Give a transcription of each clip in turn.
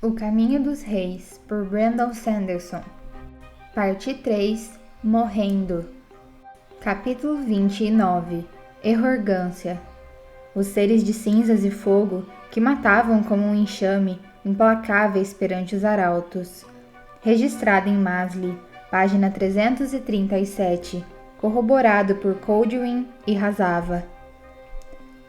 O Caminho dos Reis, por Brandon Sanderson. Parte 3. Morrendo. Capítulo 29. Errogância. Os seres de cinzas e fogo, que matavam como um enxame, implacáveis perante os arautos. Registrado em Masli, página 337, corroborado por Coldwin e Razava.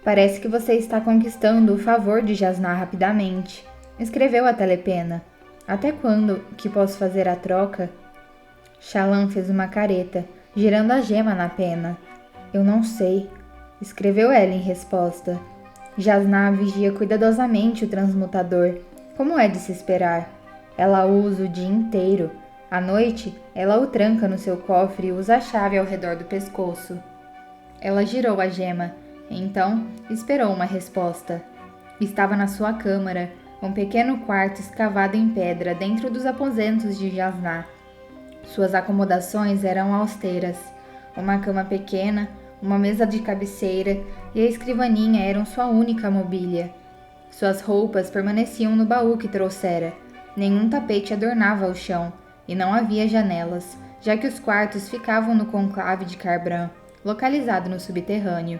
Parece que você está conquistando o favor de Jasnah rapidamente, escreveu a Telepena. Até quando que posso fazer a troca? Shallan fez uma careta, girando a gema na pena. Eu não sei, escreveu ela em resposta. Jasnah vigia cuidadosamente o transmutador, como é de se esperar. Ela o usa o dia inteiro. À noite, ela o tranca no seu cofre e usa a chave ao redor do pescoço. Ela girou a gema, então esperou uma resposta. Estava na sua câmara, um pequeno quarto escavado em pedra dentro dos aposentos de Jasnah. Suas acomodações eram austeras. Uma cama pequena, uma mesa de cabeceira e a escrivaninha eram sua única mobília. Suas roupas permaneciam no baú que trouxera. Nenhum tapete adornava o chão, e não havia janelas, já que os quartos ficavam no conclave de Kharbran, localizado no subterrâneo.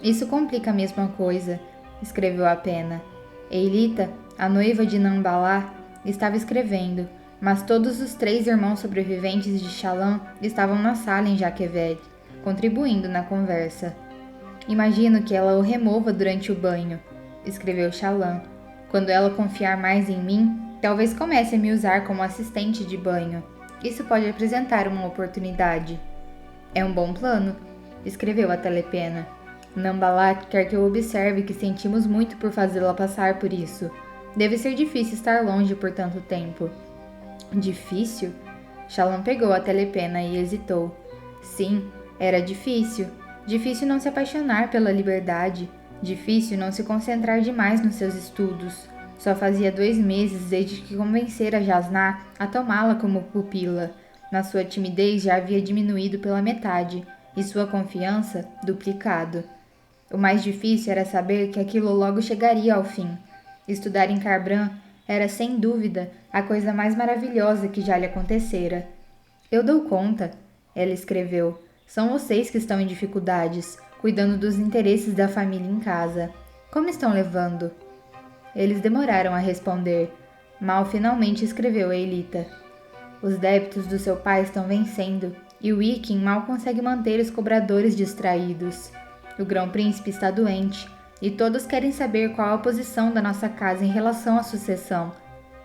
Isso complica a mesma coisa, escreveu a pena. Eilita, a noiva de Nambalá, estava escrevendo, mas todos os 3 irmãos sobreviventes de Shallan estavam na sala em Jaqueved, contribuindo na conversa. Imagino que ela o remova durante o banho, escreveu Shallan. Quando ela confiar mais em mim, talvez comece a me usar como assistente de banho. Isso pode apresentar uma oportunidade. É um bom plano, escreveu a Telepena. Nambalá quer que eu observe que sentimos muito por fazê-la passar por isso. Deve ser difícil estar longe por tanto tempo. Difícil? Shallan pegou a Telepena e hesitou. Sim, era difícil. Difícil não se apaixonar pela liberdade. Difícil não se concentrar demais nos seus estudos. Só fazia 2 meses desde que convencera Jasnah a tomá-la como pupila, mas sua timidez já havia diminuído pela metade e sua confiança duplicado. O mais difícil era saber que aquilo logo chegaria ao fim. Estudar em Kharbran era, sem dúvida, a coisa mais maravilhosa que já lhe acontecera. Eu dou conta, ela escreveu. São vocês que estão em dificuldades, cuidando dos interesses da família em casa. Como estão levando? Eles demoraram a responder. Mal finalmente escreveu Eilita. Os débitos do seu pai estão vencendo, e o Ikin mal consegue manter os cobradores distraídos. O grão-príncipe está doente, e todos querem saber qual a posição da nossa casa em relação à sucessão.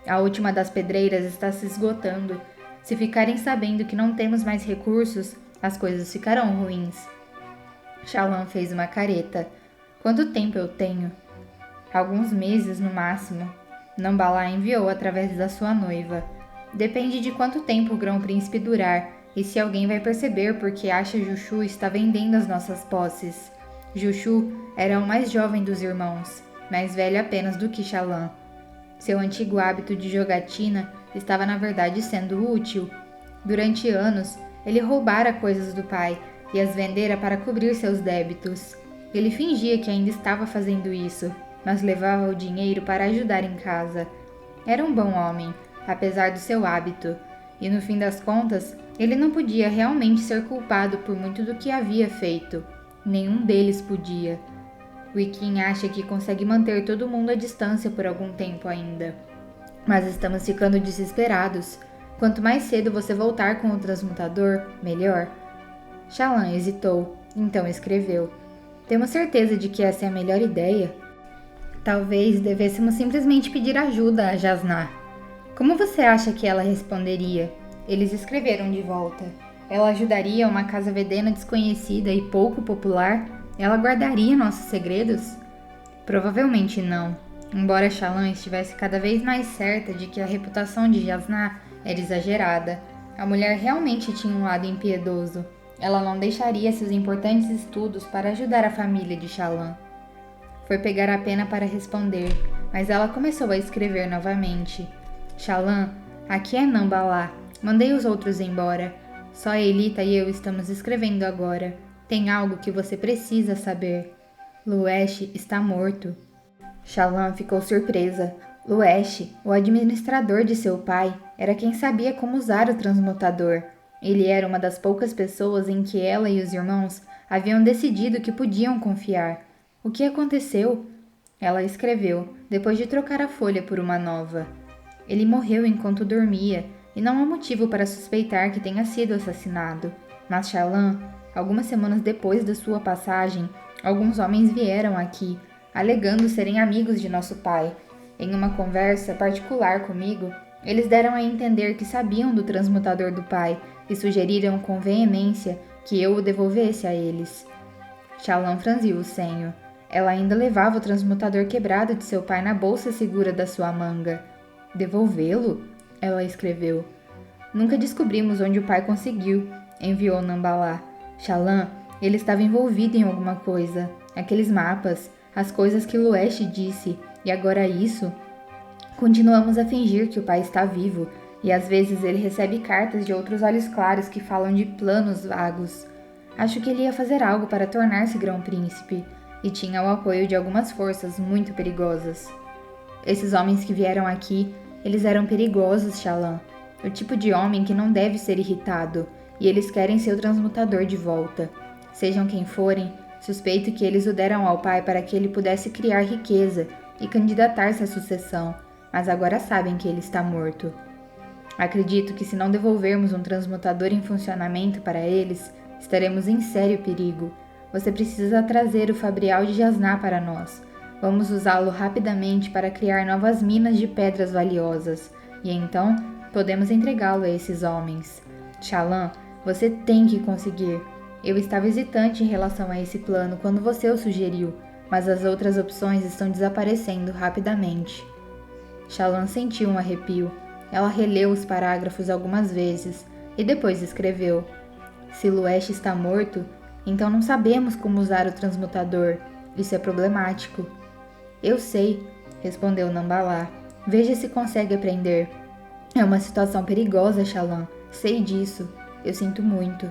A última das pedreiras está se esgotando. Se ficarem sabendo que não temos mais recursos, as coisas ficarão ruins. Shallan fez uma careta. Quanto tempo eu tenho? Alguns meses no máximo. Nambalá enviou através da sua noiva. Depende de quanto tempo o grão-príncipe durar e se alguém vai perceber porque acha Jushu está vendendo as nossas posses. Jushu era o mais jovem dos irmãos, mais velho apenas do que Shallan. Seu antigo hábito de jogatina estava na verdade sendo útil. Durante anos, ele roubara coisas do pai e as vendera para cobrir seus débitos. Ele fingia que ainda estava fazendo isso, mas levava o dinheiro para ajudar em casa. Era um bom homem, apesar do seu hábito, e no fim das contas, ele não podia realmente ser culpado por muito do que havia feito. Nenhum deles podia. O Ikin acha que consegue manter todo mundo à distância por algum tempo ainda. Mas estamos ficando desesperados. Quanto mais cedo você voltar com o transmutador, melhor. Shallan hesitou, então escreveu. Temos certeza de que essa é a melhor ideia? Talvez devêssemos simplesmente pedir ajuda a Jasnah. Como você acha que ela responderia? Eles escreveram de volta. Ela ajudaria uma casa vedena desconhecida e pouco popular? Ela guardaria nossos segredos? Provavelmente não. Embora Shallan estivesse cada vez mais certa de que a reputação de Jasnah era exagerada, a mulher realmente tinha um lado impiedoso. Ela não deixaria seus importantes estudos para ajudar a família de Shallan. Foi pegar a pena para responder, mas ela começou a escrever novamente. Shallan, aqui é Nambalá. Mandei os outros embora. Só Eilita e eu estamos escrevendo agora. Tem algo que você precisa saber. Luesh está morto. Shallan ficou surpresa. Luesh, o administrador de seu pai, era quem sabia como usar o transmutador. Ele era uma das poucas pessoas em que ela e os irmãos haviam decidido que podiam confiar. O que aconteceu? Ela escreveu, depois de trocar a folha por uma nova. Ele morreu enquanto dormia, e não há motivo para suspeitar que tenha sido assassinado. Mas Shallan, algumas semanas depois da sua passagem, alguns homens vieram aqui, alegando serem amigos de nosso pai. Em uma conversa particular comigo, eles deram a entender que sabiam do transmutador do pai e sugeriram com veemência que eu o devolvesse a eles. Shallan franziu o senho. Ela ainda levava o transmutador quebrado de seu pai na bolsa segura da sua manga. Devolvê-lo? Ela escreveu. Nunca descobrimos onde o pai conseguiu, enviou Nambalá. Shallan, ele estava envolvido em alguma coisa. Aqueles mapas, as coisas que Luesh disse, e agora isso? Continuamos a fingir que o pai está vivo, e às vezes ele recebe cartas de outros olhos claros que falam de planos vagos. Acho que ele ia fazer algo para tornar-se grão-príncipe, e tinha o apoio de algumas forças muito perigosas. Esses homens que vieram aqui, eles eram perigosos, Shallan. O tipo de homem que não deve ser irritado, e eles querem seu transmutador de volta. Sejam quem forem, suspeito que eles o deram ao pai para que ele pudesse criar riqueza e candidatar-se à sucessão, mas agora sabem que ele está morto. Acredito que se não devolvermos um transmutador em funcionamento para eles, estaremos em sério perigo. Você precisa trazer o Fabrial de Jasná para nós. Vamos usá-lo rapidamente para criar novas minas de pedras valiosas, e então podemos entregá-lo a esses homens. Shallan, você tem que conseguir. Eu estava hesitante em relação a esse plano quando você o sugeriu, mas as outras opções estão desaparecendo rapidamente. Shallan sentiu um arrepio. Ela releu os parágrafos algumas vezes e depois escreveu. Se Luesh está morto, então não sabemos como usar o transmutador. Isso é problemático. Eu sei, respondeu Nambalá. Veja se consegue aprender. É uma situação perigosa, Shallan. Sei disso. Eu sinto muito.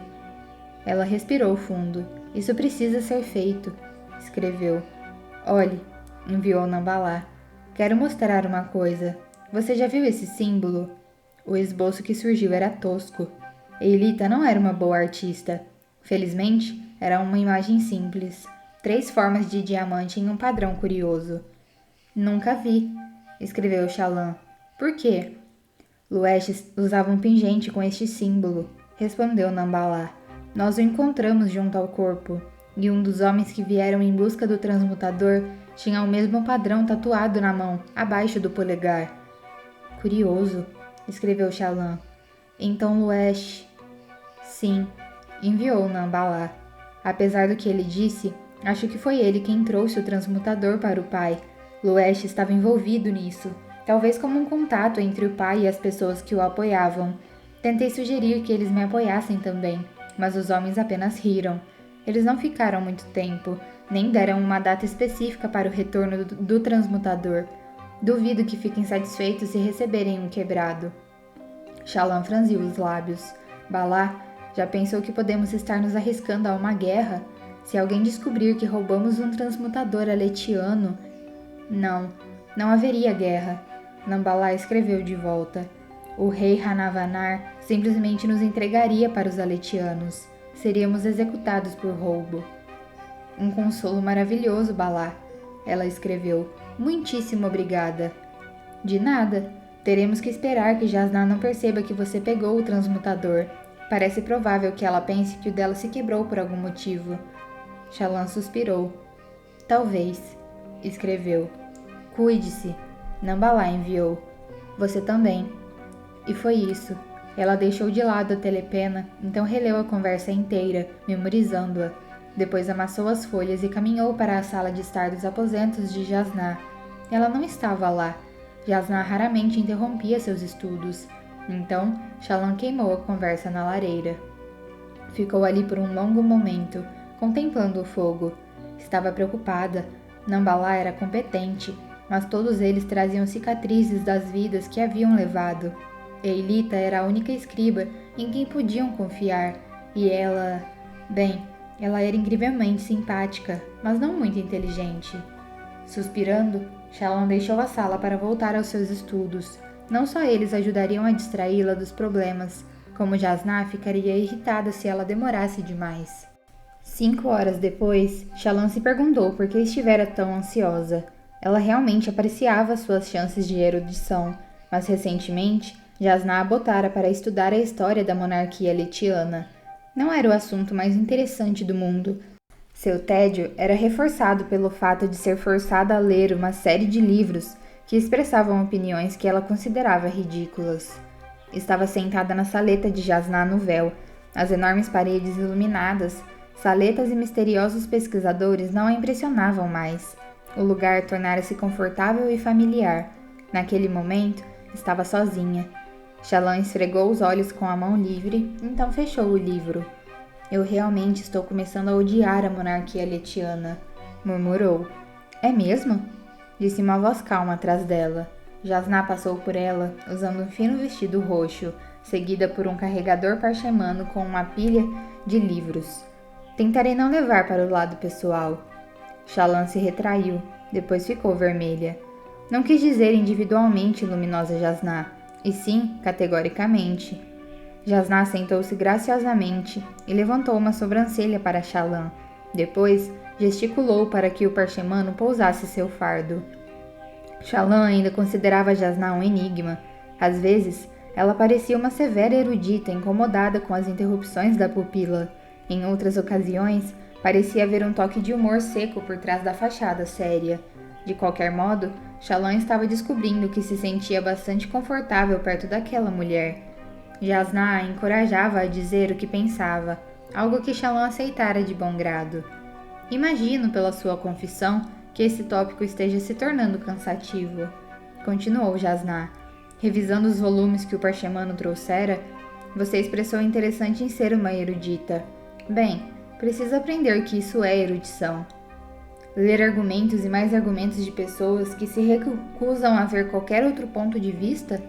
Ela respirou fundo. Isso precisa ser feito, escreveu. Olhe, enviou Nambalá. Quero mostrar uma coisa. Você já viu esse símbolo? O esboço que surgiu era tosco. Eilita não era uma boa artista. Felizmente, era uma imagem simples. 3 formas de diamante em um padrão curioso. Nunca vi, escreveu Shallan. Por quê? Luesh usava um pingente com este símbolo, respondeu Nambalá. Nós o encontramos junto ao corpo, e um dos homens que vieram em busca do transmutador tinha o mesmo padrão tatuado na mão, abaixo do polegar. Curioso, escreveu Shallan. Então Luesh... Sim, enviou Nambalá. Apesar do que ele disse, acho que foi ele quem trouxe o transmutador para o pai. Luesh estava envolvido nisso, talvez como um contato entre o pai e as pessoas que o apoiavam. Tentei sugerir que eles me apoiassem também, mas os homens apenas riram. Eles não ficaram muito tempo, nem deram uma data específica para o retorno do transmutador. Duvido que fiquem satisfeitos se receberem um quebrado. Shallan franziu os lábios. Balá, já pensou que podemos estar nos arriscando a uma guerra? Se alguém descobrir que roubamos um transmutador aletiano... Não haveria guerra. Nambalá escreveu de volta. O rei Hanavanar simplesmente nos entregaria para os aletianos. Seríamos executados por roubo. Um consolo maravilhoso, Balá. Ela escreveu. Muitíssimo obrigada. De nada. Teremos que esperar que Jasná não perceba que você pegou o transmutador. Parece provável que ela pense que o dela se quebrou por algum motivo. Shallan suspirou. Talvez, escreveu. Cuide-se. Nambalá enviou. Você também. E foi isso. Ela deixou de lado a telepena, então releu a conversa inteira, memorizando-a. Depois amassou as folhas e caminhou para a sala de estar dos aposentos de Jasná. Ela não estava lá. Jasná raramente interrompia seus estudos. Então, Shallan queimou a conversa na lareira. Ficou ali por um longo momento, contemplando o fogo. Estava preocupada. Nambalá era competente, mas todos eles traziam cicatrizes das vidas que haviam levado. Eilita era a única escriba em quem podiam confiar, e ela... Bem, ela era incrivelmente simpática, mas não muito inteligente. Suspirando, Shallan deixou a sala para voltar aos seus estudos. Não só eles ajudariam a distraí-la dos problemas, como Jasnah ficaria irritada se ela demorasse demais. 5 horas depois, Shallan se perguntou por que estivera tão ansiosa. Ela realmente apreciava suas chances de erudição, mas recentemente, Jasnah a botara para estudar a história da monarquia letiana. Não era o assunto mais interessante do mundo. Seu tédio era reforçado pelo fato de ser forçada a ler uma série de livros que expressavam opiniões que ela considerava ridículas. Estava sentada na saleta de Jasnah no véu, as enormes paredes iluminadas. Saletas e misteriosos pesquisadores não a impressionavam mais. O lugar tornara-se confortável e familiar. Naquele momento, estava sozinha. Shallan esfregou os olhos com a mão livre, então fechou o livro. Eu realmente estou começando a odiar a monarquia letiana, murmurou. É mesmo? Disse uma voz calma atrás dela. Jasnah passou por ela, usando um fino vestido roxo, seguida por um carregador parchemano com uma pilha de livros. Tentarei não levar para o lado pessoal. Shallan se retraiu, depois ficou vermelha. Não quis dizer individualmente, luminosa Jasnah, e sim categoricamente. Jasnah sentou-se graciosamente e levantou uma sobrancelha para Shallan. Depois, gesticulou para que o parchemano pousasse seu fardo. Shallan ainda considerava Jasnah um enigma. Às vezes, ela parecia uma severa erudita incomodada com as interrupções da pupila. Em outras ocasiões, parecia haver um toque de humor seco por trás da fachada séria. De qualquer modo, Shallan estava descobrindo que se sentia bastante confortável perto daquela mulher. Jasnah a encorajava a dizer o que pensava, algo que Shallan aceitara de bom grado. Imagino, pela sua confissão, que esse tópico esteja se tornando cansativo. Continuou Jasnah, revisando os volumes que o parchemano trouxera. Você expressou interessante em ser uma erudita. Bem, precisa aprender que isso é erudição. Ler argumentos e mais argumentos de pessoas que se recusam a ver qualquer outro ponto de vista?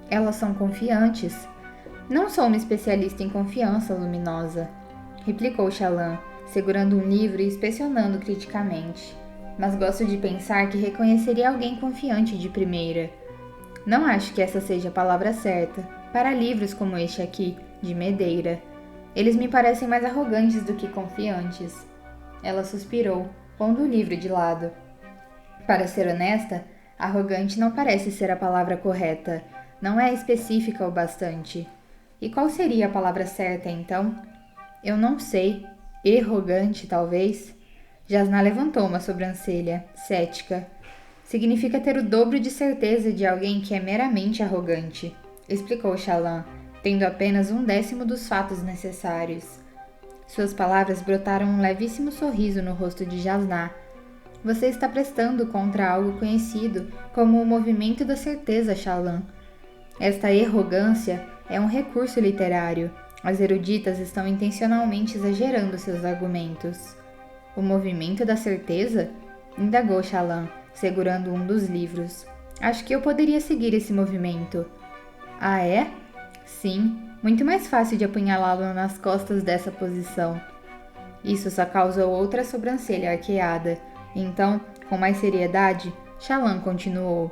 Elas são confiantes. Não sou uma especialista em confiança, luminosa, replicou Shallan, segurando um livro e inspecionando criticamente. Mas gosto de pensar que reconheceria alguém confiante de primeira. Não acho que essa seja a palavra certa para livros como este aqui, de Medeira. Eles me parecem mais arrogantes do que confiantes. Ela suspirou, pondo o livro de lado. Para ser honesta, arrogante não parece ser a palavra correta. Não é específica o bastante. E qual seria a palavra certa, então? Eu não sei. Arrogante, talvez? Jasnah levantou uma sobrancelha, cética. Significa ter o dobro de certeza de alguém que é meramente arrogante, explicou Shallan, tendo apenas 1/10 dos fatos necessários. Suas palavras brotaram um levíssimo sorriso no rosto de Jasnah. Você está prestando contra algo conhecido como o movimento da certeza, Shallan. Esta arrogância é um recurso literário. As eruditas estão intencionalmente exagerando seus argumentos. O movimento da certeza? Indagou Shallan, segurando um dos livros. Acho que eu poderia seguir esse movimento. Ah, é? Sim, muito mais fácil de apunhalá-lo nas costas dessa posição. Isso só causou outra sobrancelha arqueada. Então, com mais seriedade, Shallan continuou.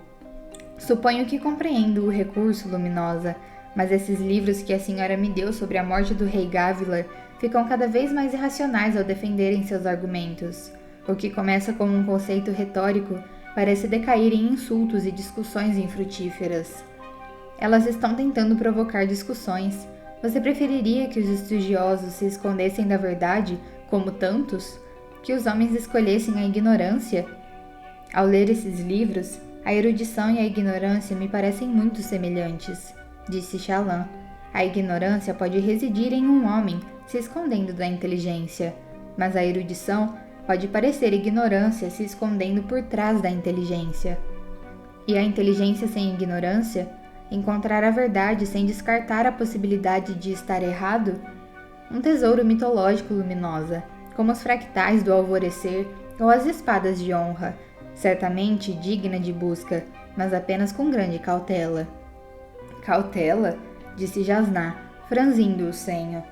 Suponho que compreendo o recurso, luminosa, mas esses livros que a senhora me deu sobre a morte do rei Gavilar ficam cada vez mais irracionais ao defenderem seus argumentos. O que começa como um conceito retórico parece decair em insultos e discussões infrutíferas. Elas estão tentando provocar discussões. Você preferiria que os estudiosos se escondessem da verdade, como tantos? Que os homens escolhessem a ignorância? Ao ler esses livros, a erudição e a ignorância me parecem muito semelhantes, disse Shallan. A ignorância pode residir em um homem se escondendo da inteligência, mas a erudição pode parecer ignorância se escondendo por trás da inteligência. E a inteligência sem ignorância? Encontrar a verdade sem descartar a possibilidade de estar errado? Um tesouro mitológico, luminosa, como os fractais do alvorecer ou as espadas de honra, certamente digna de busca, mas apenas com grande cautela. Cautela? Disse Jasnah, franzindo o senho.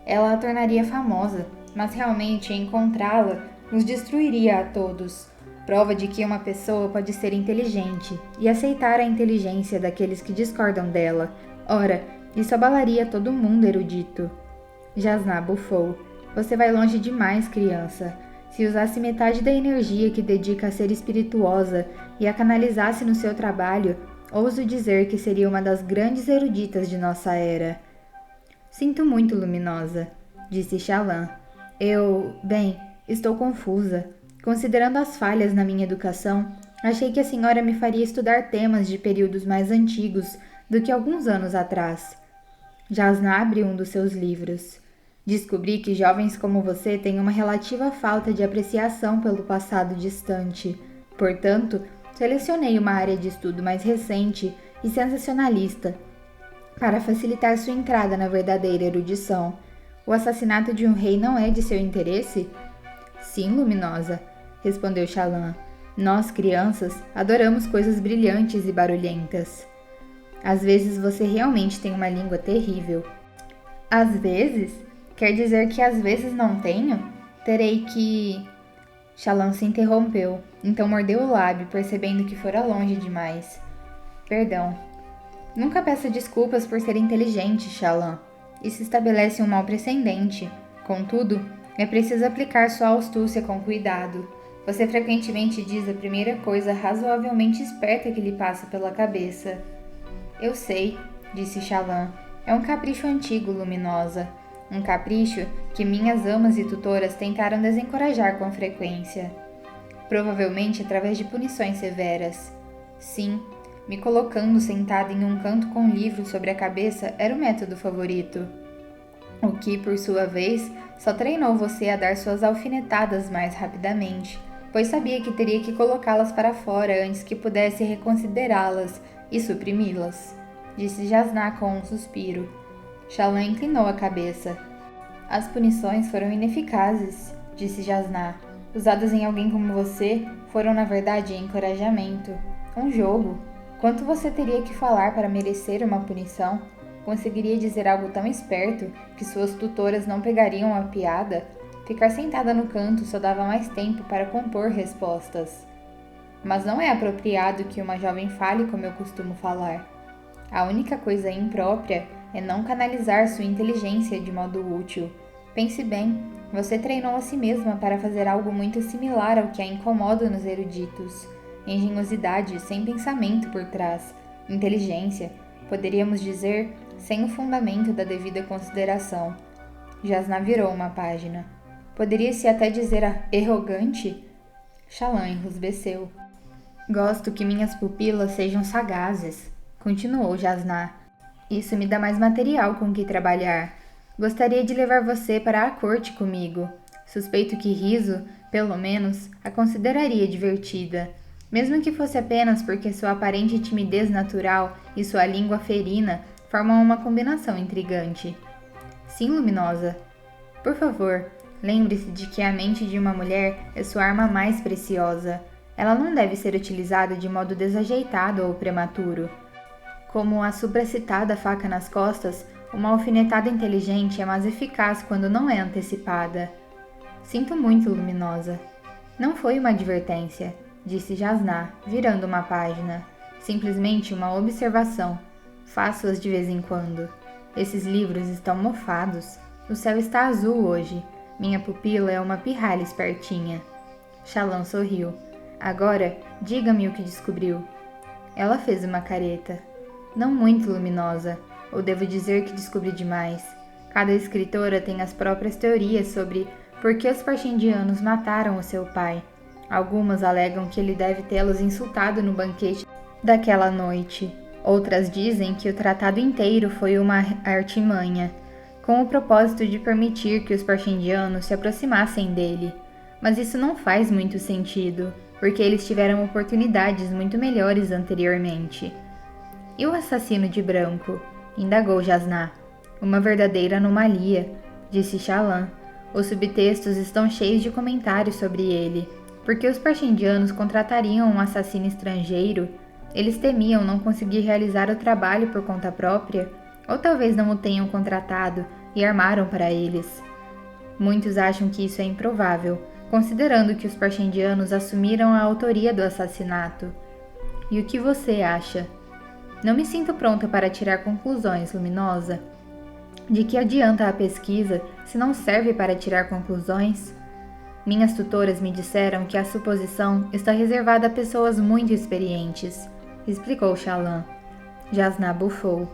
Ela a tornaria famosa, mas realmente encontrá-la nos destruiria a todos. prova de que uma pessoa pode ser inteligente e aceitar a inteligência daqueles que discordam dela. Ora, isso abalaria todo mundo erudito. Jasná bufou. Você vai longe demais, criança. Se usasse metade da energia que dedica a ser espirituosa e a canalizasse no seu trabalho, ouso dizer que seria uma das grandes eruditas de nossa era. Sinto muito, Luminosa, disse Shallan. Bem, estou confusa. Considerando as falhas na minha educação, achei que a senhora me faria estudar temas de períodos mais antigos do que alguns anos atrás. Jasná abriu um dos seus livros. Descobri que jovens como você têm uma relativa falta de apreciação pelo passado distante. Portanto, selecionei uma área de estudo mais recente e sensacionalista para facilitar sua entrada na verdadeira erudição. O assassinato de um rei não é de seu interesse? Sim, Luminosa, respondeu Shallan. Nós, crianças, adoramos coisas brilhantes e barulhentas. Às vezes você realmente tem uma língua terrível. Às vezes? Quer dizer que às vezes não tenho? Terei que... Shallan se interrompeu, então mordeu o lábio, percebendo que fora longe demais. Perdão. Nunca peça desculpas por ser inteligente, Shallan. Isso estabelece um mau precedente. Contudo, é preciso aplicar sua astúcia com cuidado. Você frequentemente diz a primeira coisa razoavelmente esperta que lhe passa pela cabeça. Eu sei, disse Shallan. É um capricho antigo, Luminosa. Um capricho que minhas amas e tutoras tentaram desencorajar com frequência. Provavelmente através de punições severas. Sim, me colocando sentada em um canto com um livro sobre a cabeça era o método favorito. O que, por sua vez, só treinou você a dar suas alfinetadas mais rapidamente, pois sabia que teria que colocá-las para fora antes que pudesse reconsiderá-las e suprimi-las, disse Jasná com um suspiro. Shallan inclinou a cabeça. As punições foram ineficazes, disse Jasná. Usadas em alguém como você, foram na verdade encorajamento. Um jogo. Quanto você teria que falar para merecer uma punição? Conseguiria dizer algo tão esperto que suas tutoras não pegariam a piada? Ficar sentada no canto só dava mais tempo para compor respostas. Mas não é apropriado que uma jovem fale como eu costumo falar. A única coisa imprópria é não canalizar sua inteligência de modo útil. Pense bem, você treinou a si mesma para fazer algo muito similar ao que a incomoda nos eruditos. Engenhosidade sem pensamento por trás, inteligência, poderíamos dizer, sem o fundamento da devida consideração. Jasná virou uma página. Poderia-se até dizer arrogante? Shallan enrusbeceu. Gosto que minhas pupilas sejam sagazes, continuou Jasná. Isso me dá mais material com que trabalhar. Gostaria de levar você para a corte comigo. Suspeito que Riso, pelo menos, a consideraria divertida, mesmo que fosse apenas porque sua aparente timidez natural e sua língua ferina formam uma combinação intrigante. Sim, Luminosa. Por favor, lembre-se de que a mente de uma mulher é sua arma mais preciosa. Ela não deve ser utilizada de modo desajeitado ou prematuro. Como a supracitada faca nas costas, uma alfinetada inteligente é mais eficaz quando não é antecipada. Sinto muito, Luminosa. Não foi uma advertência, disse Jasná, virando uma página. Simplesmente uma observação. Faço-as de vez em quando. Esses livros estão mofados. O céu está azul hoje. Minha pupila é uma pirralha espertinha. Shallan sorriu. Agora, diga-me o que descobriu. Ela fez uma careta. Não muito, Luminosa, ou devo dizer que descobri demais. Cada escritora tem as próprias teorias sobre por que os Parchendianos mataram o seu pai. Algumas alegam que ele deve tê-los insultado no banquete daquela noite. Outras dizem que o tratado inteiro foi uma artimanha, com o propósito de permitir que os Parchendianos se aproximassem dele. Mas isso não faz muito sentido, porque eles tiveram oportunidades muito melhores anteriormente. E o assassino de branco? Indagou Jasná. Uma verdadeira anomalia, disse Shallan. Os subtextos estão cheios de comentários sobre ele. Porque os Parchendianos contratariam um assassino estrangeiro? Eles temiam não conseguir realizar o trabalho por conta própria? Ou talvez não o tenham contratado e armaram para eles? Muitos acham que isso é improvável, considerando que os parchendianos assumiram a autoria do assassinato. E o que você acha? Não me sinto pronta para tirar conclusões, Luminosa. De que adianta a pesquisa se não serve para tirar conclusões? Minhas tutoras me disseram que a suposição está reservada a pessoas muito experientes, explicou Shallan. Jasnah bufou.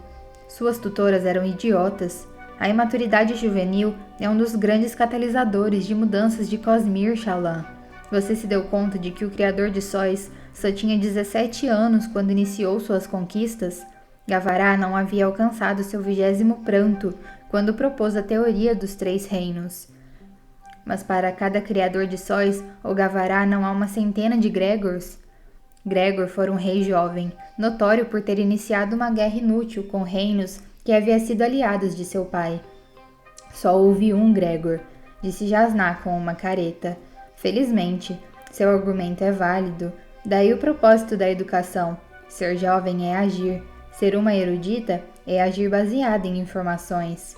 Suas tutoras eram idiotas. A imaturidade juvenil é um dos grandes catalisadores de mudanças de Cosmere, Shallan. Você se deu conta de que o criador de sóis só tinha 17 anos quando iniciou suas conquistas? Gavará não havia alcançado seu 20º pranto quando propôs a teoria dos 3 reinos. Mas para cada criador de sóis ou Gavará não há uma centena de Gregors? Gregor fora um rei jovem, notório por ter iniciado uma guerra inútil com reinos que havia sido aliados de seu pai. Só houve um Gregor, disse Jasnah com uma careta. Felizmente, seu argumento é válido, daí o propósito da educação. Ser jovem é agir, ser uma erudita é agir baseada em informações.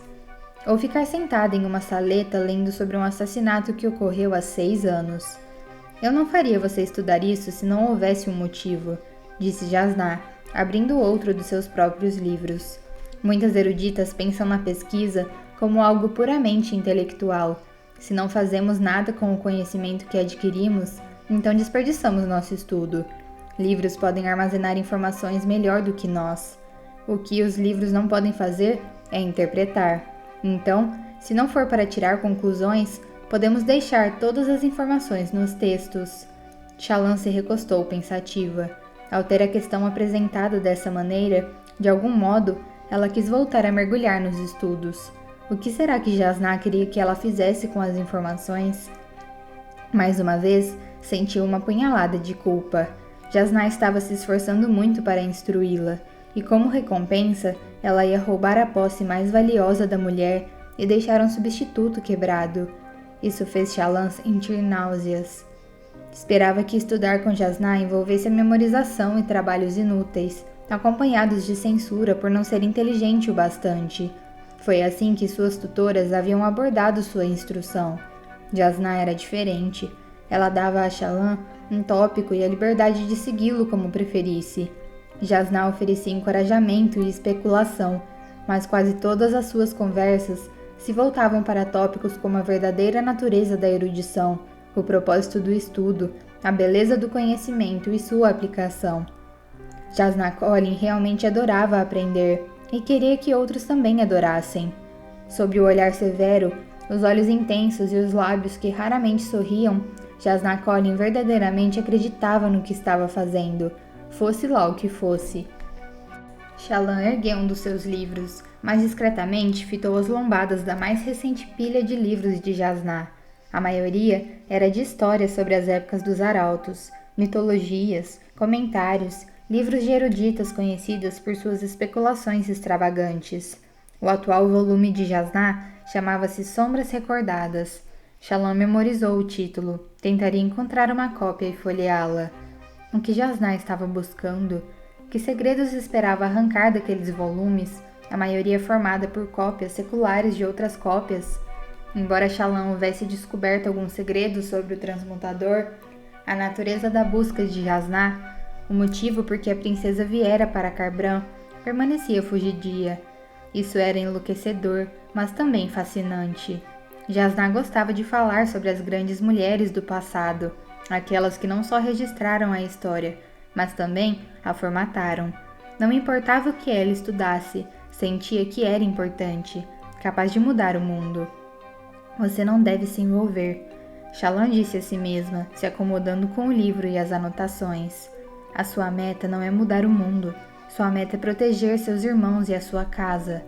Ou ficar sentada em uma saleta lendo sobre um assassinato que ocorreu há 6 anos. Eu não faria você estudar isso se não houvesse um motivo, disse Jasnah, abrindo outro dos seus próprios livros. Muitas eruditas pensam na pesquisa como algo puramente intelectual. Se não fazemos nada com o conhecimento que adquirimos, então desperdiçamos nosso estudo. Livros podem armazenar informações melhor do que nós. O que os livros não podem fazer é interpretar. Então, se não for para tirar conclusões, podemos deixar todas as informações nos textos. Shallan se recostou pensativa. Ao ter a questão apresentada dessa maneira, de algum modo, ela quis voltar a mergulhar nos estudos. O que será que Jasnah queria que ela fizesse com as informações? Mais uma vez, sentiu uma punhalada de culpa. Jasnah estava se esforçando muito para instruí-la, e como recompensa, ela ia roubar a posse mais valiosa da mulher e deixar um substituto quebrado. Isso fez Shallan sentir náuseas. Esperava que estudar com Jasnah envolvesse a memorização e trabalhos inúteis, acompanhados de censura por não ser inteligente o bastante. Foi assim que suas tutoras haviam abordado sua instrução. Jasnah era diferente. Ela dava a Shallan um tópico e a liberdade de segui-lo como preferisse. Jasnah oferecia encorajamento e especulação, mas quase todas as suas conversas se voltavam para tópicos como a verdadeira natureza da erudição, o propósito do estudo, a beleza do conhecimento e sua aplicação. Jasnah Collin realmente adorava aprender e queria que outros também adorassem. Sob o olhar severo, os olhos intensos e os lábios que raramente sorriam, Jasnah Collin verdadeiramente acreditava no que estava fazendo, fosse lá o que fosse. Shallan ergueu um dos seus livros, mas discretamente fitou as lombadas da mais recente pilha de livros de Jasnah. A maioria era de histórias sobre as épocas dos arautos, mitologias, comentários, livros de eruditas conhecidas por suas especulações extravagantes. O atual volume de Jasnah chamava-se Sombras Recordadas. Shallan memorizou o título, tentaria encontrar uma cópia e folheá-la. O que Jasnah estava buscando? Que segredos esperava arrancar daqueles volumes, a maioria formada por cópias seculares de outras cópias? Embora Shallan houvesse descoberto alguns segredos sobre o transmutador, a natureza da busca de Jasnah, o motivo por que a princesa viera para Kharbran, permanecia fugidia. Isso era enlouquecedor, mas também fascinante. Jasnah gostava de falar sobre as grandes mulheres do passado, aquelas que não só registraram a história, mas também a formataram. Não importava o que ela estudasse, sentia que era importante, capaz de mudar o mundo. Você não deve se envolver, Shallan disse a si mesma, se acomodando com o livro e as anotações. A sua meta não é mudar o mundo, sua meta é proteger seus irmãos e a sua casa.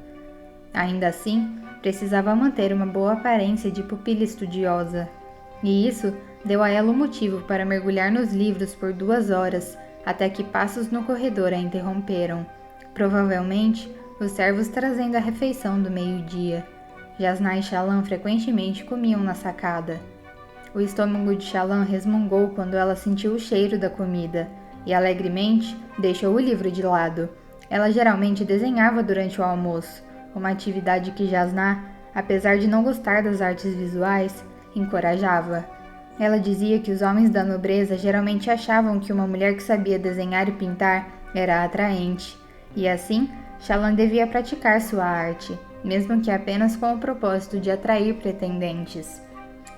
Ainda assim, precisava manter uma boa aparência de pupila estudiosa. E isso deu a ela o motivo para mergulhar nos livros por 2 horas, até que passos no corredor a interromperam. Provavelmente, os servos trazendo a refeição do meio-dia. Jasnah e Shallan frequentemente comiam na sacada. O estômago de Shallan resmungou quando ela sentiu o cheiro da comida, e alegremente deixou o livro de lado. Ela geralmente desenhava durante o almoço, uma atividade que Jasnah, apesar de não gostar das artes visuais, encorajava. Ela dizia que os homens da nobreza geralmente achavam que uma mulher que sabia desenhar e pintar era atraente, e assim, Shallan devia praticar sua arte, mesmo que apenas com o propósito de atrair pretendentes.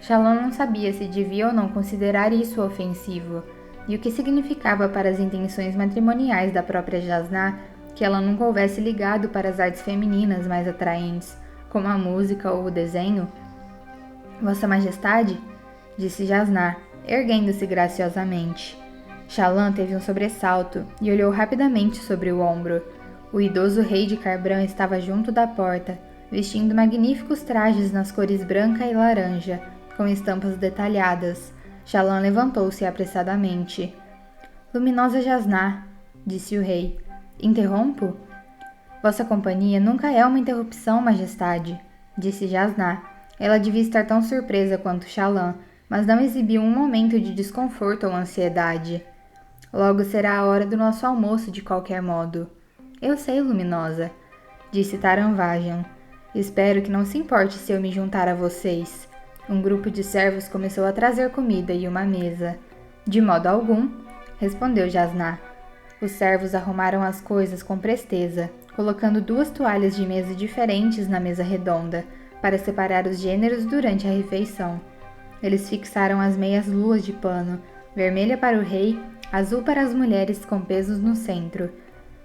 Shallan não sabia se devia ou não considerar isso ofensivo, e o que significava para as intenções matrimoniais da própria Jasnah que ela nunca houvesse ligado para as artes femininas mais atraentes, como a música ou o desenho. Vossa Majestade, disse Jasnah, erguendo-se graciosamente. Shallan teve um sobressalto e olhou rapidamente sobre o ombro. O idoso rei de Kharbran estava junto da porta, vestindo magníficos trajes nas cores branca e laranja, com estampas detalhadas. Shallan levantou-se apressadamente. Luminosa Jasnah, disse o rei. Interrompo? Vossa companhia nunca é uma interrupção, Majestade, disse Jasnah. Ela devia estar tão surpresa quanto Shallan, mas não exibiu um momento de desconforto ou ansiedade. Logo será a hora do nosso almoço de qualquer modo. Eu sei, Luminosa, disse Taran Vajan. Espero que não se importe se eu me juntar a vocês. Um grupo de servos começou a trazer comida e uma mesa. De modo algum, respondeu Jasnah. Os servos arrumaram as coisas com presteza, colocando 2 toalhas de mesa diferentes na mesa redonda, para separar os gêneros durante a refeição. Eles fixaram as meias luas de pano, vermelha para o rei, azul para as mulheres com pesos no centro.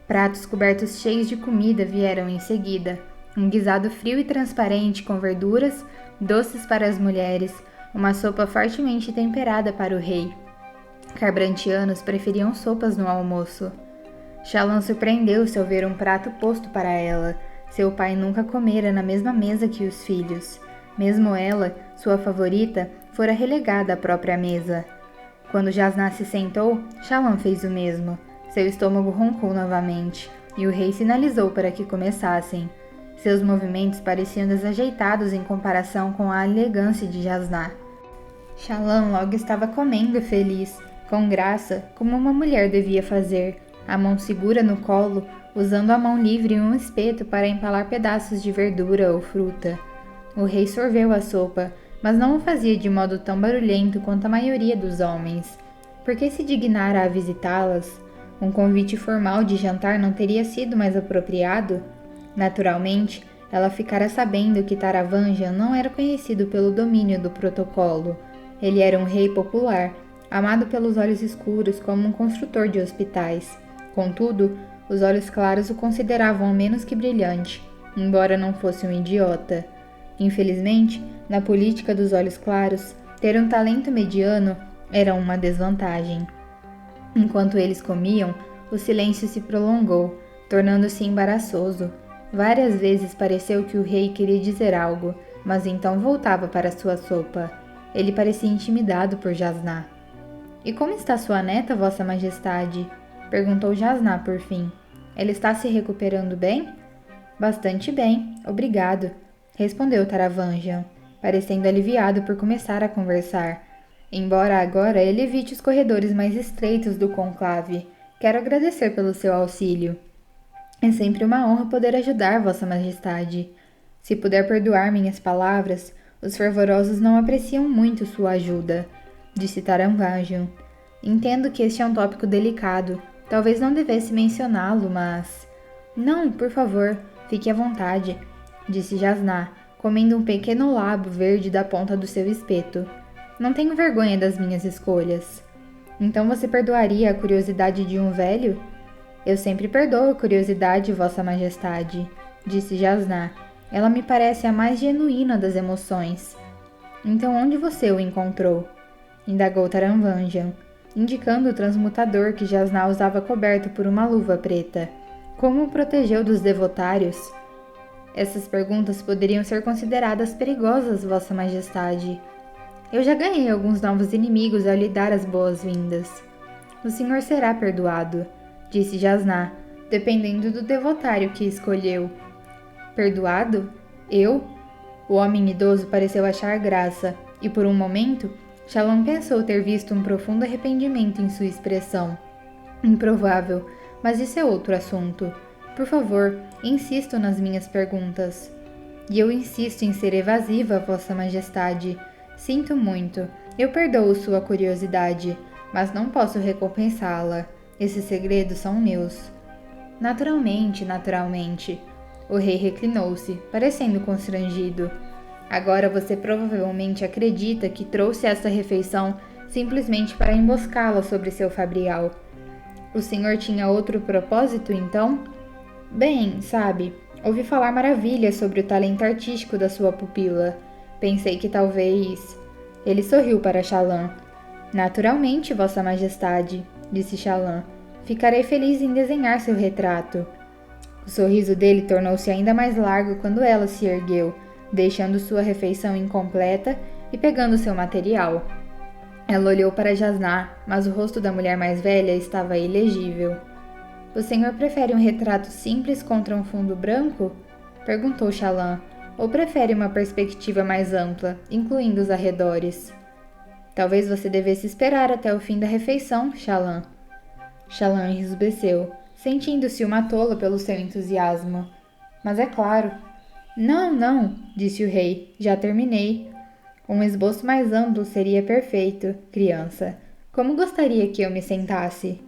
Pratos cobertos cheios de comida vieram em seguida, um guisado frio e transparente com verduras, doces para as mulheres, uma sopa fortemente temperada para o rei. Kharbrantianos preferiam sopas no almoço. Shallan surpreendeu-se ao ver um prato posto para ela. Seu pai nunca comera na mesma mesa que os filhos. Mesmo ela, sua favorita, fora relegada à própria mesa. Quando Jasnah se sentou, Shallan fez o mesmo. Seu estômago roncou novamente, e o rei sinalizou para que começassem. Seus movimentos pareciam desajeitados em comparação com a elegância de Jasnah. Shallan logo estava comendo feliz, com graça, como uma mulher devia fazer, a mão segura no colo, usando a mão livre e um espeto para empalar pedaços de verdura ou fruta. O rei sorveu a sopa, mas não o fazia de modo tão barulhento quanto a maioria dos homens. Por que se dignara a visitá-las? Um convite formal de jantar não teria sido mais apropriado? Naturalmente, ela ficara sabendo que Taravanjan não era conhecido pelo domínio do protocolo. Ele era um rei popular, amado pelos olhos escuros como um construtor de hospitais. Contudo, os olhos claros o consideravam menos que brilhante, embora não fosse um idiota. Infelizmente, na política dos olhos claros, ter um talento mediano era uma desvantagem. Enquanto eles comiam, o silêncio se prolongou, tornando-se embaraçoso. Várias vezes pareceu que o rei queria dizer algo, mas então voltava para sua sopa. Ele parecia intimidado por Jasnah. E como está sua neta, Vossa Majestade? Perguntou Jasnah por fim. Ela está se recuperando bem? Bastante bem, obrigado, respondeu Taravanjan, parecendo aliviado por começar a conversar. Embora agora ele evite os corredores mais estreitos do conclave, quero agradecer pelo seu auxílio. É sempre uma honra poder ajudar, Vossa Majestade. Se puder perdoar minhas palavras, os fervorosos não apreciam muito sua ajuda, disse Taranvajan. Entendo que este é um tópico delicado. Talvez não devesse mencioná-lo, mas... Não, por favor, fique à vontade, disse Jasnah, comendo um pequeno labo verde da ponta do seu espeto. Não tenho vergonha das minhas escolhas. Então você perdoaria a curiosidade de um velho? Eu sempre perdoo a curiosidade, Vossa Majestade, disse Jasnah. Ela me parece a mais genuína das emoções. Então onde você o encontrou? Indagou Taranvanjan, indicando o transmutador que Jasnah usava coberto por uma luva preta. Como o protegeu dos devotários? Essas perguntas poderiam ser consideradas perigosas, Vossa Majestade. Eu já ganhei alguns novos inimigos ao lhe dar as boas-vindas. O senhor será perdoado, disse Jasnah, dependendo do devotário que escolheu. Perdoado? Eu? O homem idoso pareceu achar graça, e por um momento, Shallan pensou ter visto um profundo arrependimento em sua expressão. Improvável, mas isso é outro assunto. Por favor, insisto nas minhas perguntas. E eu insisto em ser evasiva, Vossa Majestade, Sinto muito. Eu perdoo sua curiosidade, mas não posso recompensá-la. Esses segredos são meus. Naturalmente, naturalmente. O rei reclinou-se, parecendo constrangido. Agora você provavelmente acredita que trouxe esta refeição simplesmente para emboscá-la sobre seu fabrial. O senhor tinha outro propósito, então? Bem, sabe, ouvi falar maravilhas sobre o talento artístico da sua pupila. Pensei que talvez... Ele sorriu para Shallan. Naturalmente, Vossa Majestade, disse Shallan. Ficarei feliz em desenhar seu retrato. O sorriso dele tornou-se ainda mais largo quando ela se ergueu, deixando sua refeição incompleta e pegando seu material. Ela olhou para Jasnar, mas o rosto da mulher mais velha estava ilegível. O senhor prefere um retrato simples contra um fundo branco? Perguntou Shallan. Ou prefere uma perspectiva mais ampla, incluindo os arredores? Talvez você devesse esperar até o fim da refeição, Shallan. Shallan esbeceu, sentindo-se uma tola pelo seu entusiasmo. Mas é claro. Não, não, disse o rei. Já terminei. Um esboço mais amplo seria perfeito, criança. Como gostaria que eu me sentasse?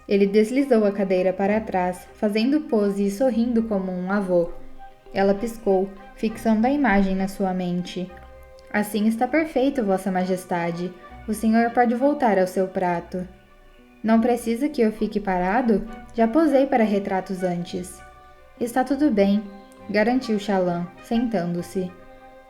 Ele deslizou a cadeira para trás, fazendo pose e sorrindo como um avô. Ela piscou, fixando a imagem na sua mente. Assim está perfeito, Vossa Majestade. O senhor pode voltar ao seu prato. Não precisa que eu fique parado? Já posei para retratos antes. Está tudo bem, garantiu Shallan, sentando-se.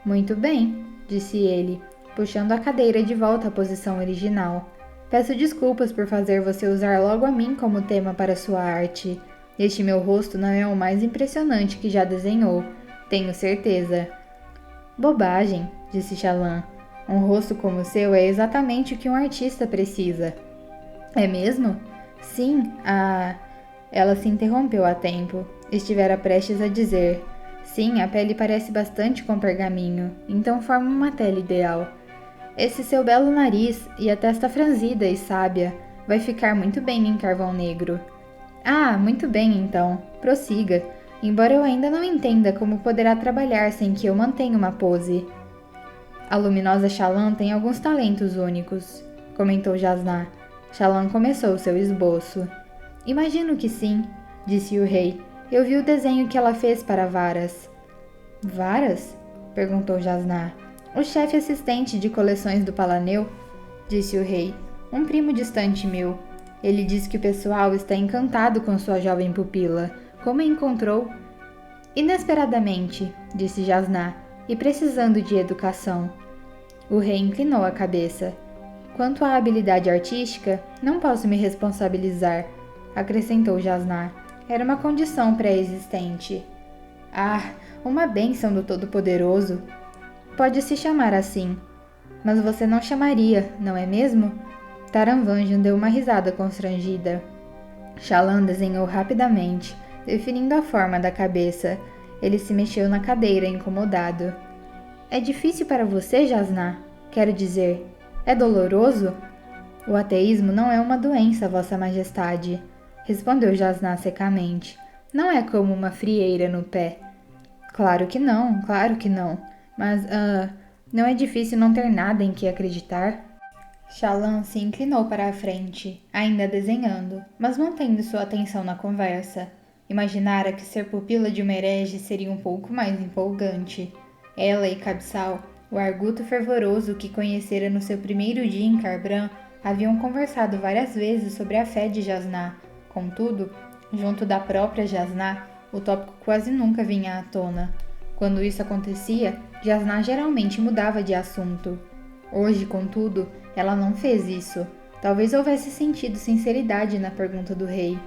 Muito bem, disse ele, puxando a cadeira de volta à posição original. Peço desculpas por fazer você usar logo a mim como tema para sua arte. Este meu rosto não é o mais impressionante que já desenhou, tenho certeza. Bobagem, disse Shallan. Um rosto como o seu é exatamente o que um artista precisa. É mesmo? Sim, Ela se interrompeu a tempo. Estivera prestes a dizer: sim, a pele parece bastante com pergaminho, então forma uma tela ideal. Esse seu belo nariz e a testa franzida e sábia vai ficar muito bem em carvão negro. Ah, muito bem então. Prossiga, embora eu ainda não entenda como poderá trabalhar sem que eu mantenha uma pose. A luminosa Shallan tem alguns talentos únicos, comentou Jasnar. Shallan começou seu esboço. Imagino que sim, disse o rei. Eu vi o desenho que ela fez para Varas. Varas? Perguntou Jasnar. O chefe assistente de coleções do Palaneu, disse o rei. Um primo distante meu. Ele diz que o pessoal está encantado com sua jovem pupila. Como a encontrou? Inesperadamente, disse Jasnar, e precisando de educação. O rei inclinou a cabeça. Quanto à habilidade artística, não posso me responsabilizar, acrescentou Jasnar. Era uma condição pré-existente. Ah, uma bênção do Todo-Poderoso. Pode se chamar assim. Mas você não chamaria, não é mesmo? Taranvanjan deu uma risada constrangida. Shallan desenhou rapidamente, definindo a forma da cabeça. Ele se mexeu na cadeira, incomodado. É difícil para você, Jasnar? Quero dizer, é doloroso? O ateísmo não é uma doença, Vossa Majestade, respondeu Jasnar secamente. Não é como uma frieira no pé. Claro que não, Mas, não é difícil não ter nada em que acreditar? Shallan se inclinou para a frente, ainda desenhando, mas mantendo sua atenção na conversa. Imaginara que ser pupila de uma herege seria um pouco mais empolgante. Ela e Kabsal, o arguto fervoroso que conhecera no seu primeiro dia em Kharbran, haviam conversado várias vezes sobre a fé de Jasnar. Contudo, junto da própria Jasnar, o tópico quase nunca vinha à tona. Quando isso acontecia, Jasnar geralmente mudava de assunto. Hoje, contudo, ela não fez isso. Talvez houvesse sentido sinceridade na pergunta do rei.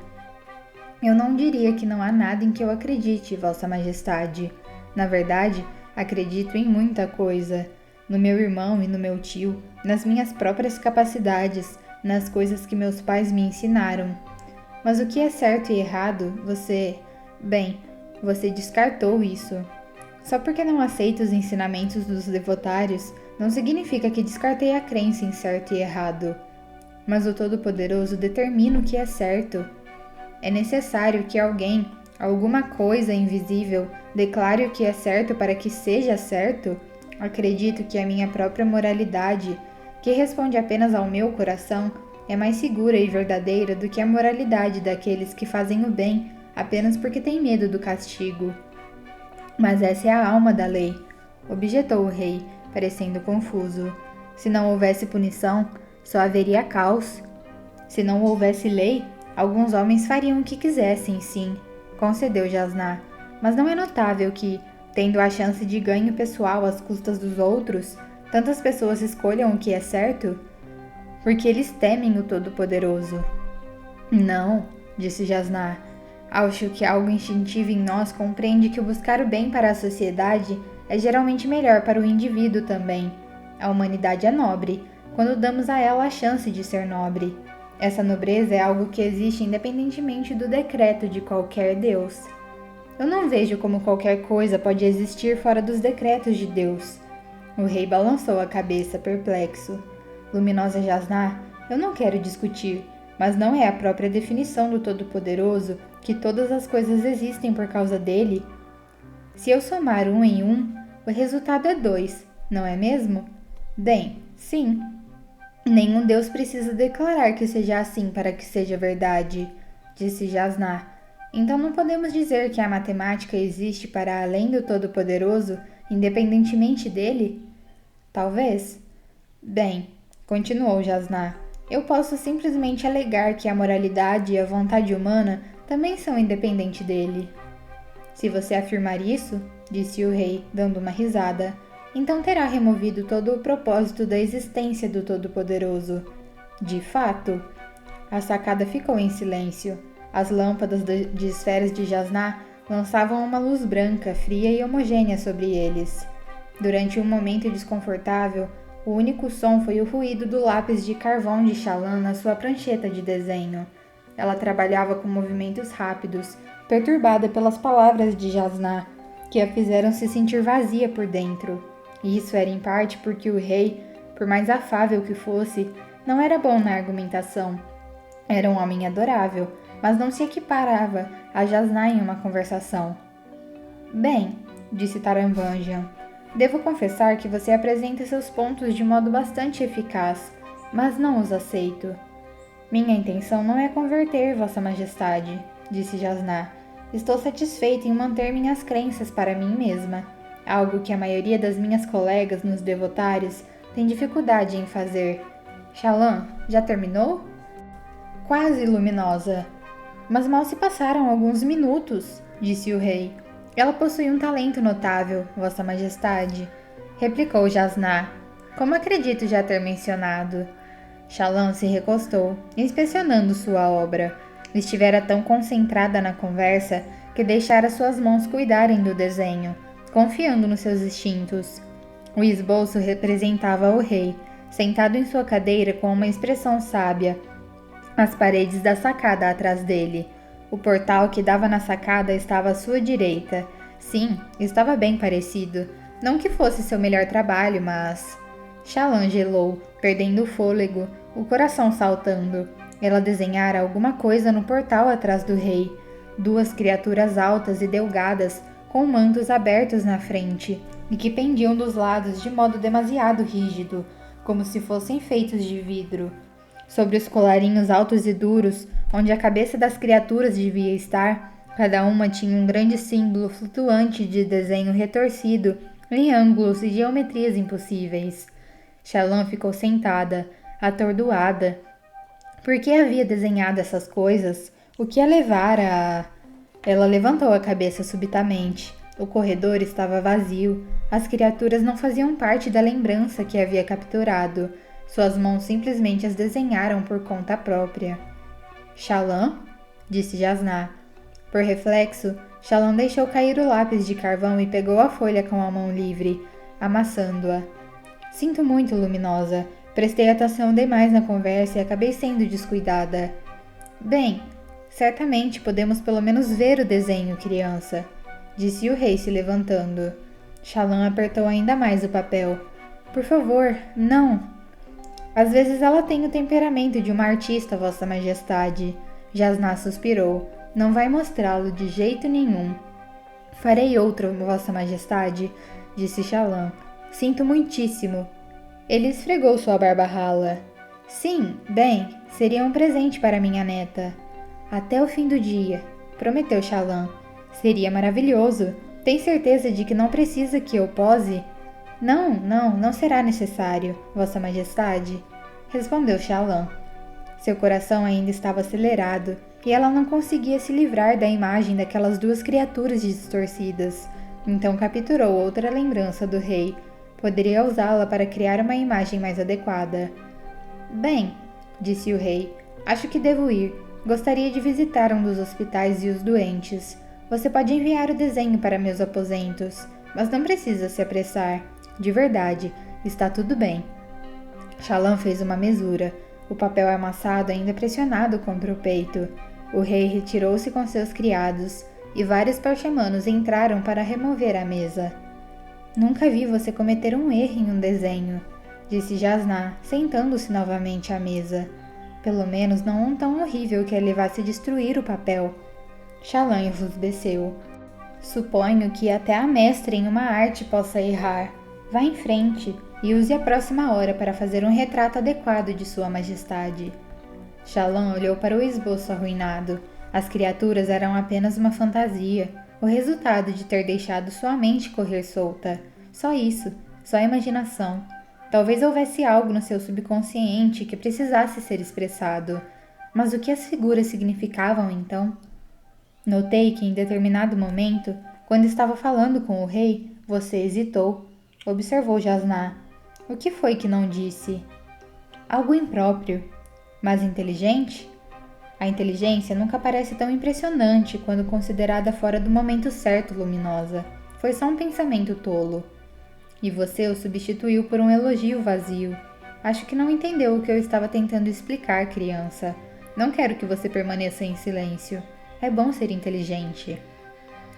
Eu não diria que não há nada em que eu acredite, Vossa Majestade. Na verdade, acredito em muita coisa. No meu irmão e no meu tio, nas minhas próprias capacidades, nas coisas que meus pais me ensinaram. Mas o que é certo e errado, você descartou isso. Só porque não aceito os ensinamentos dos devotários, não significa que descartei a crença em certo e errado. Mas o Todo-Poderoso determina o que é certo. É necessário que alguém, alguma coisa invisível, declare o que é certo para que seja certo? Acredito que a minha própria moralidade, que responde apenas ao meu coração, é mais segura e verdadeira do que a moralidade daqueles que fazem o bem apenas porque têm medo do castigo. Mas essa é a alma da lei, objetou o rei, parecendo confuso. Se não houvesse punição, só haveria caos. Se não houvesse lei, alguns homens fariam o que quisessem, sim, concedeu Jasná. Mas não é notável que, tendo a chance de ganho pessoal às custas dos outros, tantas pessoas escolham o que é certo? Porque eles temem o Todo-Poderoso. Não, disse Jasná. Acho que algo instintivo em nós compreende que o buscar o bem para a sociedade é geralmente melhor para o indivíduo também. A humanidade é nobre, quando damos a ela a chance de ser nobre. Essa nobreza é algo que existe independentemente do decreto de qualquer Deus. Eu não vejo como qualquer coisa pode existir fora dos decretos de Deus. O rei balançou a cabeça, perplexo. Luminosa Jasná, eu não quero discutir, mas não é a própria definição do Todo-Poderoso que todas as coisas existem por causa dele? Se eu somar 1 em 1, o resultado é 2, não é mesmo? Bem, sim. Nenhum Deus precisa declarar que seja assim para que seja verdade, disse Jasná. Então não podemos dizer que a matemática existe para além do Todo-Poderoso, independentemente dele? Talvez. Bem, continuou Jasná, eu posso simplesmente alegar que a moralidade e a vontade humana também são independentes dele. Se você afirmar isso, disse o rei, dando uma risada, então terá removido todo o propósito da existência do Todo-Poderoso. De fato, a sacada ficou em silêncio. As lâmpadas de esferas de Jasná lançavam uma luz branca, fria e homogênea sobre eles. Durante um momento desconfortável, o único som foi o ruído do lápis de carvão de Shallan na sua prancheta de desenho. Ela trabalhava com movimentos rápidos, perturbada pelas palavras de Jasná, que a fizeram se sentir vazia por dentro. E isso era em parte porque o rei, por mais afável que fosse, não era bom na argumentação. Era um homem adorável, mas não se equiparava a Jasná em uma conversação. Bem, disse Tarambanjan, devo confessar que você apresenta seus pontos de modo bastante eficaz, mas não os aceito. Minha intenção não é converter, Vossa Majestade, disse Jasná. Estou satisfeita em manter minhas crenças para mim mesma, algo que a maioria das minhas colegas nos devotários tem dificuldade em fazer. Shallan, já terminou? Quase, Luminosa. Mas mal se passaram alguns minutos, disse o rei. Ela possui um talento notável, Vossa Majestade, replicou Jasná. Como acredito já ter mencionado. Shallan se recostou, inspecionando sua obra. Estivera tão concentrada na conversa que deixara suas mãos cuidarem do desenho, confiando nos seus instintos. O esboço representava o rei, sentado em sua cadeira com uma expressão sábia, as paredes da sacada atrás dele. O portal que dava na sacada estava à sua direita. Sim, estava bem parecido. Não que fosse seu melhor trabalho, mas... Shallan gelou, perdendo o fôlego, o coração saltando. Ela desenhara alguma coisa no portal atrás do rei. 2 criaturas altas e delgadas, com mantos abertos na frente, e que pendiam dos lados de modo demasiado rígido, como se fossem feitos de vidro. Sobre os colarinhos altos e duros, onde a cabeça das criaturas devia estar, cada uma tinha um grande símbolo flutuante de desenho retorcido em ângulos e geometrias impossíveis. Shallan ficou sentada, atordoada. Por que havia desenhado essas coisas? O que a levara a... Ela levantou a cabeça subitamente. O corredor estava vazio. As criaturas não faziam parte da lembrança que havia capturado. Suas mãos simplesmente as desenharam por conta própria. Shallan? Disse Jasná. Por reflexo, Shallan deixou cair o lápis de carvão e pegou a folha com a mão livre, amassando-a. Sinto muito, Luminosa. Prestei atenção demais na conversa e acabei sendo descuidada. Bem, certamente podemos pelo menos ver o desenho, criança, disse o rei se levantando. Shallan apertou ainda mais o papel. Por favor, não. Às vezes ela tem o temperamento de uma artista, Vossa Majestade. Jasná suspirou. Não vai mostrá-lo de jeito nenhum. Farei outro, Vossa Majestade, disse Shallan. Sinto muitíssimo. Ele esfregou sua barba rala. Sim, bem, seria um presente para minha neta. Até o fim do dia, prometeu Shallan. Seria maravilhoso. Tem certeza de que não precisa que eu pose? Não será necessário, Vossa Majestade, respondeu Shallan. Seu coração ainda estava acelerado e ela não conseguia se livrar da imagem daquelas duas criaturas distorcidas. Então capturou outra lembrança do rei. Poderia usá-la para criar uma imagem mais adequada. Bem, disse o rei, acho que devo ir. Gostaria de visitar um dos hospitais e os doentes. Você pode enviar o desenho para meus aposentos, mas não precisa se apressar. De verdade, está tudo bem. Shallan fez uma mesura, o papel amassado ainda pressionado contra o peito. O rei retirou-se com seus criados e vários parchamanos entraram para remover a mesa. Nunca vi você cometer um erro em um desenho, disse Jasnah, sentando-se novamente à mesa. Pelo menos não um tão horrível que a levasse a destruir o papel. Shallan enrubesceu. Suponho que até a mestra em uma arte possa errar. Vá em frente e use a próxima hora para fazer um retrato adequado de Sua Majestade. Shallan olhou para o esboço arruinado. As criaturas eram apenas uma fantasia, o resultado de ter deixado sua mente correr solta. Só isso, só imaginação. Talvez houvesse algo no seu subconsciente que precisasse ser expressado. Mas o que as figuras significavam então? Notei que em determinado momento, quando estava falando com o rei, você hesitou. Observou Jasnah. O que foi que não disse? Algo impróprio, mas inteligente? A inteligência nunca parece tão impressionante quando considerada fora do momento certo, Luminosa. Foi só um pensamento tolo. E você o substituiu por um elogio vazio. Acho que não entendeu o que eu estava tentando explicar, criança. Não quero que você permaneça em silêncio. É bom ser inteligente.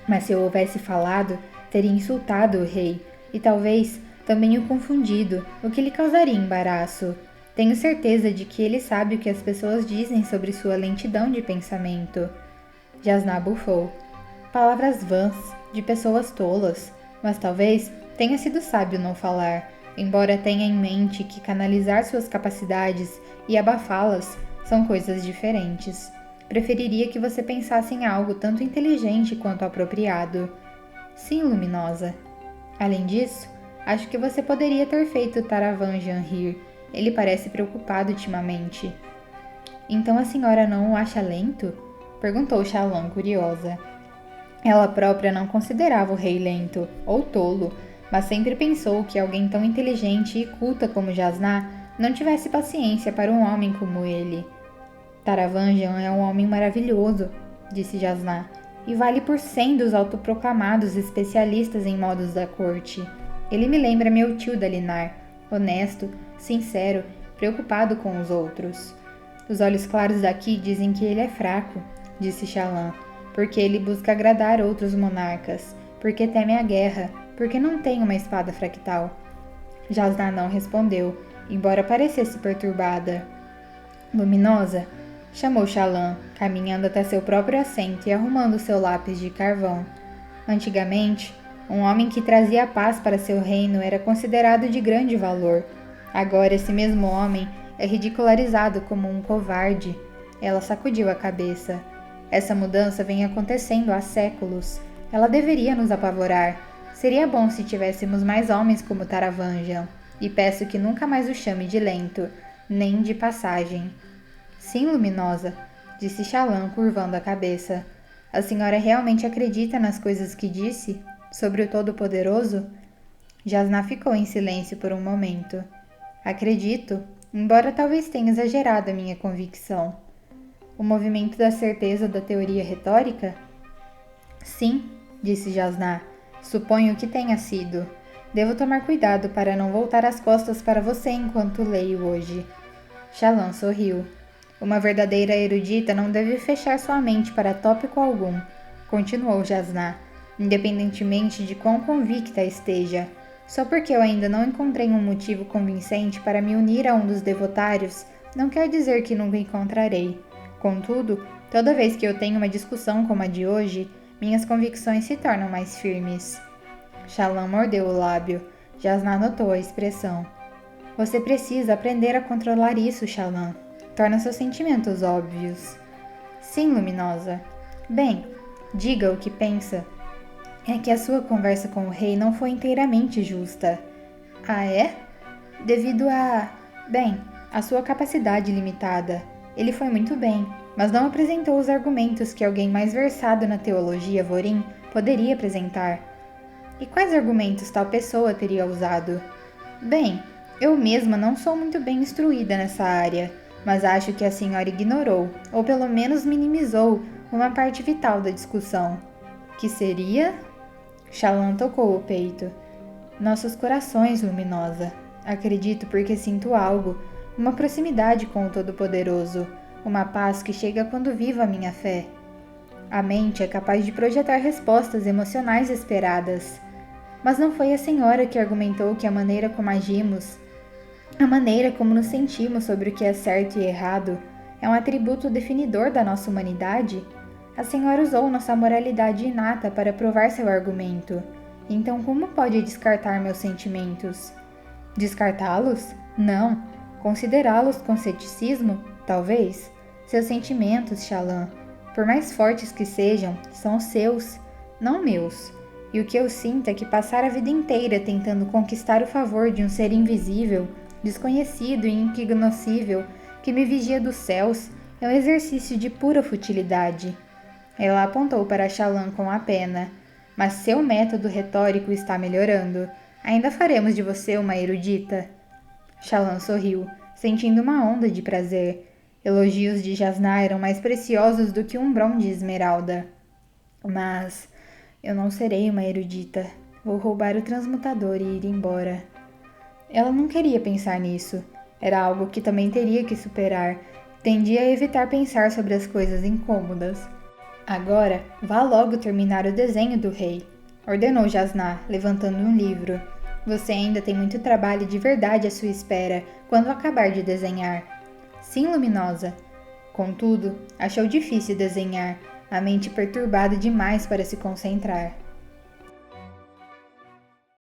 Mas se eu houvesse falado, teria insultado o rei, e talvez também o confundido, o que lhe causaria embaraço. Tenho certeza de que ele sabe o que as pessoas dizem sobre sua lentidão de pensamento. Jasnah bufou. Palavras vãs, de pessoas tolas, mas talvez tenha sido sábio não falar, embora tenha em mente que canalizar suas capacidades e abafá-las são coisas diferentes. Preferiria que você pensasse em algo tanto inteligente quanto apropriado. Sim, Luminosa. Além disso, acho que você poderia ter feito Taravangian rir. Ele parece preocupado ultimamente. Então a senhora não o acha lento? Perguntou Shallan, curiosa. Ela própria não considerava o rei lento, ou tolo, mas sempre pensou que alguém tão inteligente e culta como Jasnah não tivesse paciência para um homem como ele. Taravangian é um homem maravilhoso, disse Jasnah, e vale por 100 dos autoproclamados especialistas em modos da corte. Ele me lembra meu tio Dalinar, honesto, sincero, preocupado com os outros. Os olhos claros daqui dizem que ele é fraco, disse Shallan, porque ele busca agradar outros monarcas, porque teme a guerra, porque não tem uma espada fractal. Jasnah não respondeu, embora parecesse perturbada. Luminosa, chamou Shallan, caminhando até seu próprio assento e arrumando seu lápis de carvão. Antigamente, um homem que trazia paz para seu reino era considerado de grande valor. Agora esse mesmo homem é ridicularizado como um covarde. Ela sacudiu a cabeça. Essa mudança vem acontecendo há séculos. Ela deveria nos apavorar. Seria bom se tivéssemos mais homens como Taravangian. E peço que nunca mais o chame de lento, nem de passagem. Sim, Luminosa, disse Shallan, curvando a cabeça. A senhora realmente acredita nas coisas que disse? Sobre o Todo-Poderoso? Jasnah ficou em silêncio por um momento. Acredito, embora talvez tenha exagerado a minha convicção. O movimento da certeza da teoria retórica? Sim, disse Jasnah. Suponho que tenha sido. Devo tomar cuidado para não voltar as costas para você enquanto leio hoje. Shallan sorriu. Uma verdadeira erudita não deve fechar sua mente para tópico algum, continuou Jasnah, independentemente de quão convicta esteja. Só porque eu ainda não encontrei um motivo convincente para me unir a um dos devotários, não quer dizer que nunca encontrarei. Contudo, toda vez que eu tenho uma discussão como a de hoje, minhas convicções se tornam mais firmes. Shallan mordeu o lábio. Jasnah notou a expressão. Você precisa aprender a controlar isso, Shallan. Torna seus sentimentos óbvios. Sim, Luminosa. Bem, diga o que pensa. É que a sua conversa com o rei não foi inteiramente justa. Ah, é? Devido a sua capacidade limitada. Ele foi muito bem, mas não apresentou os argumentos que alguém mais versado na teologia Vorin poderia apresentar. E quais argumentos tal pessoa teria usado? Bem, eu mesma não sou muito bem instruída nessa área, mas acho que a senhora ignorou, ou pelo menos minimizou, uma parte vital da discussão. Que seria? Shallan tocou o peito. Nossos corações, Luminosa. Acredito porque sinto algo, uma proximidade com o Todo-Poderoso, uma paz que chega quando vivo a minha fé. A mente é capaz de projetar respostas emocionais esperadas. Mas não foi a senhora que argumentou que a maneira como agimos, a maneira como nos sentimos sobre o que é certo e errado, é um atributo definidor da nossa humanidade? A senhora usou nossa moralidade inata para provar seu argumento. Então como pode descartar meus sentimentos? Descartá-los? Não. Considerá-los com ceticismo? Talvez. Seus sentimentos, Shallan, por mais fortes que sejam, são os seus, não meus. E o que eu sinto é que passar a vida inteira tentando conquistar o favor de um ser invisível, desconhecido e incognoscível, que me vigia dos céus, é um exercício de pura futilidade. Ela apontou para Shallan com a pena. Mas seu método retórico está melhorando. Ainda faremos de você uma erudita. Shallan sorriu, sentindo uma onda de prazer. Elogios de Jasnah eram mais preciosos do que um brom de esmeralda. Mas eu não serei uma erudita. Vou roubar o transmutador e ir embora. Ela não queria pensar nisso. Era algo que também teria que superar. Tendia a evitar pensar sobre as coisas incômodas. Agora, vá logo terminar o desenho do rei, ordenou Jasnah, levantando um livro. Você ainda tem muito trabalho de verdade à sua espera quando acabar de desenhar. Sim, Luminosa. Contudo, achou difícil desenhar, a mente perturbada demais para se concentrar.